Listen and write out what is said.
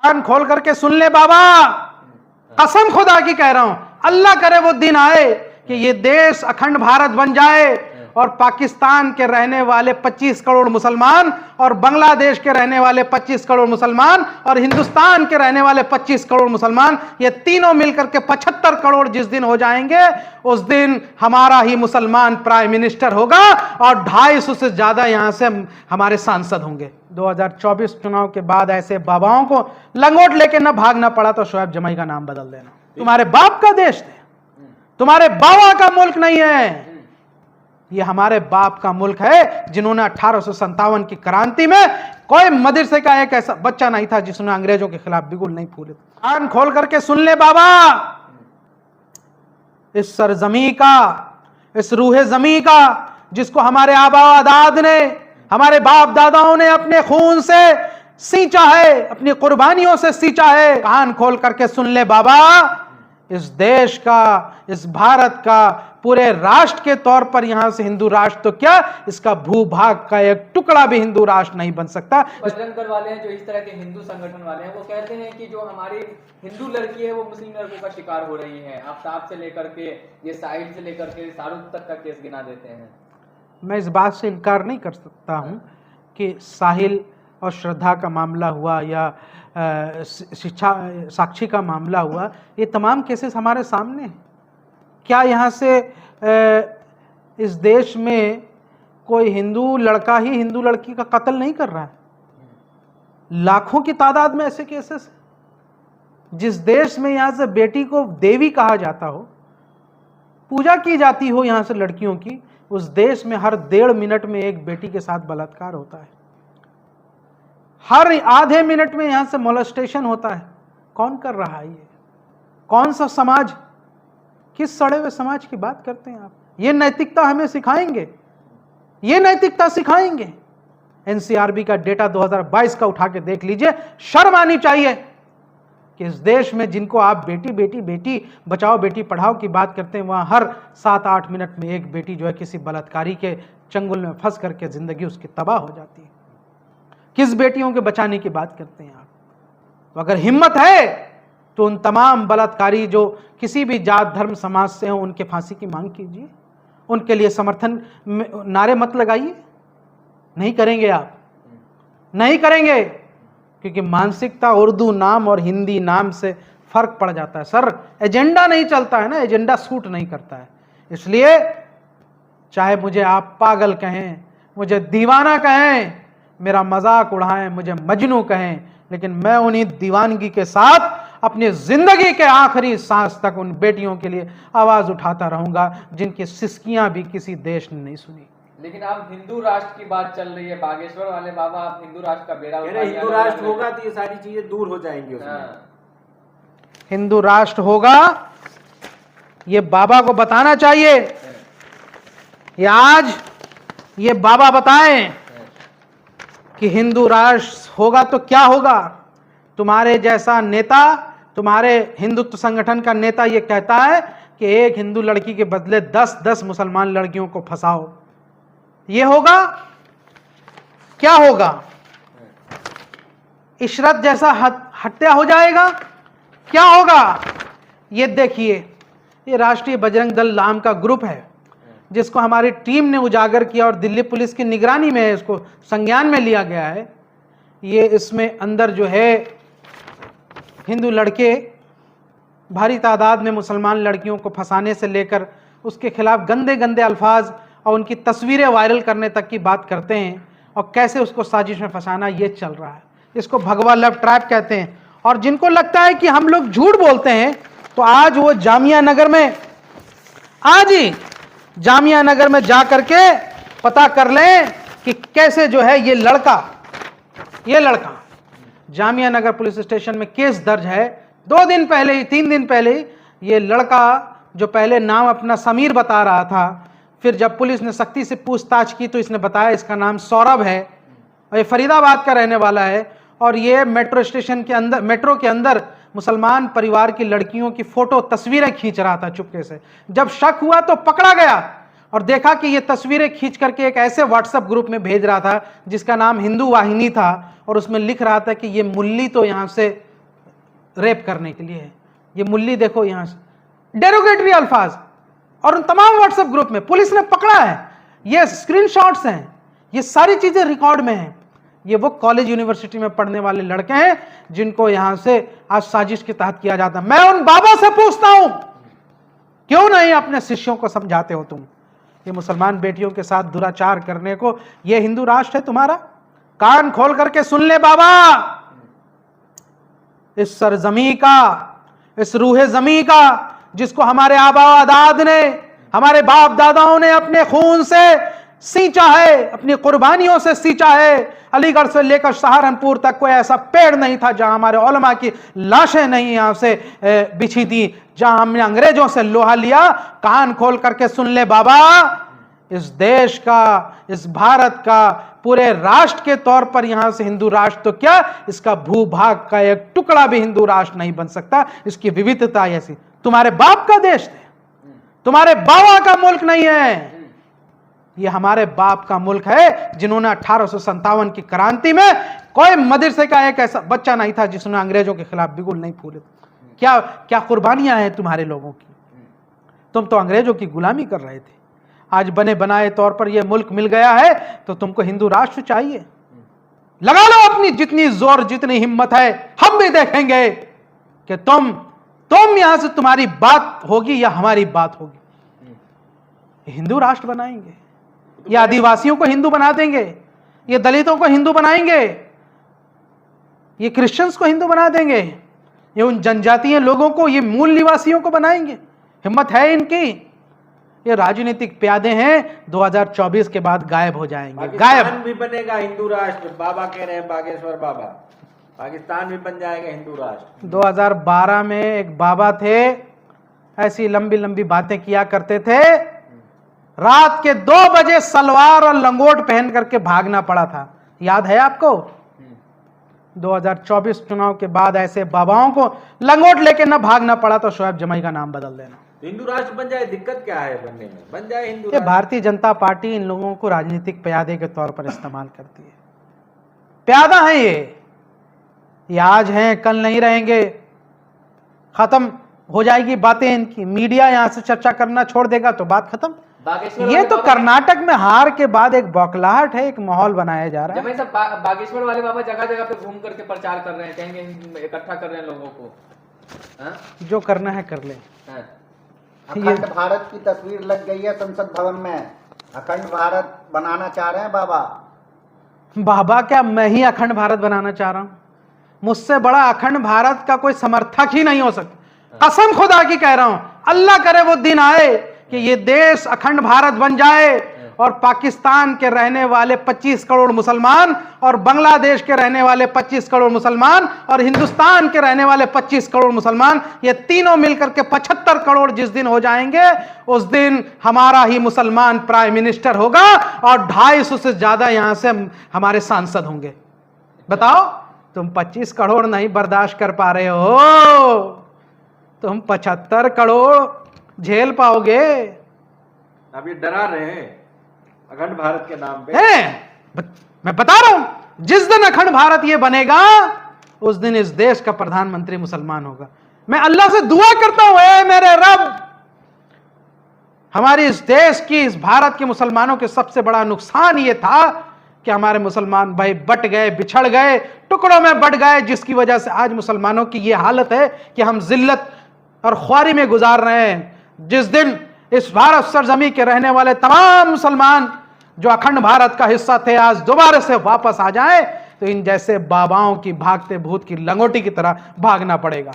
कान खोल करके सुन ले बाबा, कसम खुदा की कह रहा हूं, अल्लाह करे वो दिन आए कि ये देश अखंड भारत बन जाए और पाकिस्तान के रहने वाले 25 करोड़ मुसलमान और बांग्लादेश के रहने वाले 25 करोड़ मुसलमान और हिंदुस्तान के रहने वाले 25 करोड़ मुसलमान, ये तीनों मिलकर के 75 करोड़ जिस दिन हो जाएंगे, उस दिन हमारा ही मुसलमान प्राइम मिनिस्टर होगा और 250 से ज्यादा यहां से हमारे सांसद होंगे। 2024 चुनाव के बाद ऐसे बाबाओं को लंगोट लेके न भागना पड़ा तो शोएब जमाई का नाम बदल देना। तुम्हारे बाप का देश है, तुम्हारे बाबा का मुल्क नहीं है, ये हमारे बाप का मुल्क है, जिन्होंने 1857 की क्रांति में कोई मदरसे का एक ऐसा बच्चा नहीं था जिसने अंग्रेजों के खिलाफ बिगुल नहीं फूले। कान खोल करके सुन ले बाबा, इस सरजमी का, इस रूहे जमी का, जिसको हमारे आबा अदाद ने, हमारे बाप दादाओं ने अपने खून से सींचा है, अपनी कुर्बानियों से सींचा है। कान खोल करके सुन ले बाबा, इस देश का, इस भारत का पूरे राष्ट्र के तौर पर यहां से हिंदू राष्ट्र तो क्या, इसका भूभाग का एक टुकड़ा भी हिंदू राष्ट्र नहीं बन सकता। बजरंग दल वाले हैं, जो इस तरह के हिंदू संगठन वाले हैं, वो कहते हैं कि जो हमारी हिंदू लड़की है वो मुस्लिम लड़कों का शिकार हो रही है। आफ्ताब से लेकर के ये साहिल से लेकर के शाहरुख तक का केस गिना देते हैं। मैं इस बात से इनकार नहीं कर सकता हूं कि साहिल और श्रद्धा का मामला हुआ या शिक्षा साक्षी का मामला हुआ, ये तमाम केसेस हमारे सामने हैं। क्या यहाँ से इस देश में कोई हिंदू लड़का ही हिंदू लड़की का कत्ल नहीं कर रहा है? लाखों की तादाद में ऐसे केसेस। जिस देश में यहाँ से बेटी को देवी कहा जाता हो, पूजा की जाती हो यहाँ से लड़कियों की, उस देश में हर 1.5 मिनट में एक बेटी के साथ बलात्कार होता है, हर आधे मिनट में यहां से मोलेस्टेशन होता है। कौन कर रहा है ये? कौन सा समाज? किस सड़े हुए समाज की बात करते हैं आप? ये नैतिकता हमें सिखाएंगे? ये नैतिकता सिखाएंगे? एनसीआरबी का डेटा 2022 का उठा के देख लीजिए, शर्म आनी चाहिए कि इस देश में जिनको आप बेटी बेटी बेटी बचाओ बेटी पढ़ाओ की बात करते हैं, वहां हर 7-8 मिनट में एक बेटी जो है किसी बलात्कारी के चंगुल में फंस करके जिंदगी उसकी तबाह हो जाती है। किस बेटियों के बचाने की बात करते हैं आप? तो अगर हिम्मत है तो उन तमाम बलात्कारी जो किसी भी जात धर्म समाज से हो, उनके फांसी की मांग कीजिए, उनके लिए समर्थन नारे मत लगाइए। नहीं करेंगे आप, नहीं करेंगे, क्योंकि मानसिकता उर्दू नाम और हिंदी नाम से फर्क पड़ जाता है सर। एजेंडा नहीं चलता है ना, एजेंडा सूट नहीं करता है। इसलिए चाहे मुझे आप पागल कहें, मुझे दीवाना कहें, मेरा मजाक उड़ाएं, मुझे मजनू कहें, लेकिन मैं उन्हीं दीवानगी के साथ अपनी जिंदगी के आखिरी सांस तक उन बेटियों के लिए आवाज उठाता रहूंगा जिनकी सिसकियां भी किसी देश ने नहीं सुनी। लेकिन आप हिंदू राष्ट्र की बात चल रही है, बागेश्वर वाले बाबा, आप हिंदू राष्ट्र का बेड़ा उठा लिया। हिंदू राष्ट्र होगा तो ये सारी चीजें दूर हो जाएंगी उसमें। हिंदू राष्ट्र होगा, ये बाबा को बताना चाहिए। ये आज ये बाबा बताएं कि हिंदू राष्ट्र होगा तो क्या होगा। तुम्हारे जैसा नेता, तुम्हारे हिंदुत्व संगठन का नेता ये कहता है कि एक हिंदू लड़की के बदले 10-10 मुसलमान लड़कियों को फंसाओ। ये होगा? क्या होगा? इशरत जैसा हत्या हो जाएगा? क्या होगा? ये देखिए, ये राष्ट्रीय बजरंग दल नाम का ग्रुप है जिसको हमारी टीम ने उजागर किया और दिल्ली पुलिस की निगरानी में इसको संज्ञान में लिया गया है। ये इसमें अंदर जो है हिंदू लड़के भारी तादाद में मुसलमान लड़कियों को फंसाने से लेकर उसके खिलाफ गंदे गंदे अल्फाज और उनकी तस्वीरें वायरल करने तक की बात करते हैं, और कैसे उसको साजिश में फंसाना ये चल रहा है। इसको भगवा लव ट्रैप कहते हैं। और जिनको लगता है कि हम लोग झूठ बोलते हैं, तो आज वो जामिया नगर में, आज ही जामिया नगर में जा करके पता कर लें कि कैसे जो है ये लड़का जामिया नगर पुलिस स्टेशन में केस दर्ज है। 2 दिन पहले ही, 3 दिन पहले ही ये लड़का जो पहले नाम अपना समीर बता रहा था, फिर जब पुलिस ने सख्ती से पूछताछ की तो इसने बताया इसका नाम सौरभ है और ये फरीदाबाद का रहने वाला है, और ये मेट्रो स्टेशन के अंदर, मेट्रो के अंदर मुसलमान परिवार की लड़कियों की फोटो तस्वीरें खींच रहा था चुपके से। जब शक हुआ तो पकड़ा गया और देखा कि ये तस्वीरें खींच करके एक ऐसे व्हाट्सएप ग्रुप में भेज रहा था जिसका नाम हिंदू वाहिनी था, और उसमें लिख रहा था कि ये मुल्ली तो यहाँ से रेप करने के लिए है। ये मुल्ली देखो यहां से डेरोगेटरी अल्फाज, और उन तमाम व्हाट्सएप ग्रुप में पुलिस ने पकड़ा है, ये स्क्रीनशॉट्स हैं, ये सारी चीजें रिकॉर्ड में हैं। ये वो कॉलेज यूनिवर्सिटी में पढ़ने वाले लड़के हैं जिनको यहां से आज साजिश के तहत किया जाता है। मैं उन बाबा से पूछता हूं, क्यों नहीं अपने शिष्यों को समझाते हो तुम? ये मुसलमान बेटियों के साथ दुराचार करने को ये हिंदू राष्ट्र है तुम्हारा? कान खोल करके सुन ले बाबा, इस सरजमी का, इस रूहे जमी का, जिसको हमारे आबा अदाद ने, हमारे बाप दादाओं ने अपने खून से सींचा है, अपनी कुर्बानियों से सींचा है। अलीगढ़ से लेकर सहारनपुर तक कोई ऐसा पेड़ नहीं था जहां हमारे उलमा की लाशें नहीं यहां से बिछी थी, जहां हमने अंग्रेजों से लोहा लिया। कान खोल करके सुन ले बाबा, इस देश का, इस भारत का, पूरे राष्ट्र के तौर पर यहां से हिंदू राष्ट्र तो क्या, इसका भूभाग का एक टुकड़ा भी हिंदू राष्ट्र नहीं बन सकता। इसकी विविधता ऐसी। तुम्हारे बाप का देश है, तुम्हारे बाबा का मुल्क नहीं है, ये हमारे बाप का मुल्क है, जिन्होंने 1857 की क्रांति में कोई मदरसे का एक ऐसा बच्चा नहीं था जिसने अंग्रेजों के खिलाफ बिगुल नहीं फूले। क्या क्या कुर्बानियां हैं तुम्हारे लोगों की। तुम तो अंग्रेजों की गुलामी कर रहे थे, आज बने बनाए तौर पर यह मुल्क मिल गया है तो तुमको हिंदू राष्ट्र चाहिए। लगा लो अपनी जितनी जोर, जितनी हिम्मत है, हम भी देखेंगे कि तुम यहां से तुम्हारी बात होगी या हमारी बात होगी। हिंदू राष्ट्र बनाएंगे, ये आदिवासियों को हिंदू बना देंगे, ये दलितों को हिंदू बनाएंगे, ये क्रिश्चियंस को हिंदू बना देंगे, ये उन जनजातीय लोगों को, ये मूल निवासियों को बनाएंगे। हिम्मत है इनकी। ये राजनीतिक प्यादे हैं, 2024 के बाद गायब हो जाएंगे। गायब भी बनेगा हिंदू राष्ट्र, बाबा कह रहे हैं, बागेश्वर बाबा, पाकिस्तान भी बन जाएगा हिंदू राष्ट्र। 2012 में एक बाबा थे, ऐसी लंबी लंबी बातें किया करते थे, रात के 2 बजे सलवार और लंगोट पहन करके भागना पड़ा था, याद है आपको? 2024 चुनाव के बाद ऐसे बाबाओं को लंगोट लेके ना भागना पड़ा तो शोएब जमाई का नाम बदल देना। हिंदू राष्ट्र बन जाए, दिक्कत क्या है बनने में? बन जाए हिंदू ये राष्ट्र। भारतीय जनता पार्टी इन लोगों को राजनीतिक प्यादे के तौर पर इस्तेमाल करती है। प्यादा है ये आज हैं कल नहीं रहेंगे, खत्म हो जाएगी बातें इनकी। मीडिया यहां से चर्चा करना छोड़ देगा तो बात खत्म। ये तो कर्नाटक में हार के बाद एक बौखलाहट है, एक माहौल बनाया जा रहा है। जब सब बागेश्वर वाले बाबा जगह जगह पे घूम करके प्रचार कर रहे हैं, कहेंगे इकट्ठा कर रहे हैं लोगों को। हा? जो करना है कर ले। हाँ। अखंड भारत की तस्वीर लग गई है संसद भवन में, अखंड भारत बनाना चाह रहे हैं बाबा। बाबा क्या, मैं ही अखंड भारत बनाना चाह रहा हूं? मुझसे बड़ा अखंड भारत का कोई समर्थक ही नहीं हो सकता। कसम खुदा की कह रहा हूं, अल्लाह करे वो दिन आए कि ये देश अखंड भारत बन जाए और पाकिस्तान के रहने वाले 25 करोड़ मुसलमान और बांग्लादेश के रहने वाले 25 करोड़ मुसलमान और हिंदुस्तान के रहने वाले 25 करोड़ मुसलमान, ये तीनों मिलकर के 75 करोड़ जिस दिन हो जाएंगे, उस दिन हमारा ही मुसलमान प्राइम मिनिस्टर होगा और 250 से ज्यादा यहां से हमारे सांसद होंगे। बताओ, तुम 25 करोड़ नहीं बर्दाश्त कर पा रहे हो, तुम 75 करोड़ झेल पाओगे? अब ये डरा रहे हैं अखंड भारत के नाम पे। मैं बता रहा हूं, जिस दिन अखंड भारत ये बनेगा उस दिन इस देश का प्रधानमंत्री मुसलमान होगा। मैं अल्लाह से दुआ करता हूं, ऐ मेरे रब, हमारे इस देश की, इस भारत के मुसलमानों के सबसे बड़ा नुकसान ये था कि हमारे मुसलमान भाई बट गए, बिछड़ गए, टुकड़ों में बट गए, जिसकी वजह से आज मुसलमानों की ये हालत है कि हम जिल्लत और ख्वारी में गुजार रहे हैं। जिस दिन इस भारत सरजमी के रहने वाले तमाम मुसलमान जो अखंड भारत का हिस्सा थे आज दोबारा से वापस आ जाएं, तो इन जैसे बाबाओं की भागते भूत की लंगोटी की तरह भागना पड़ेगा।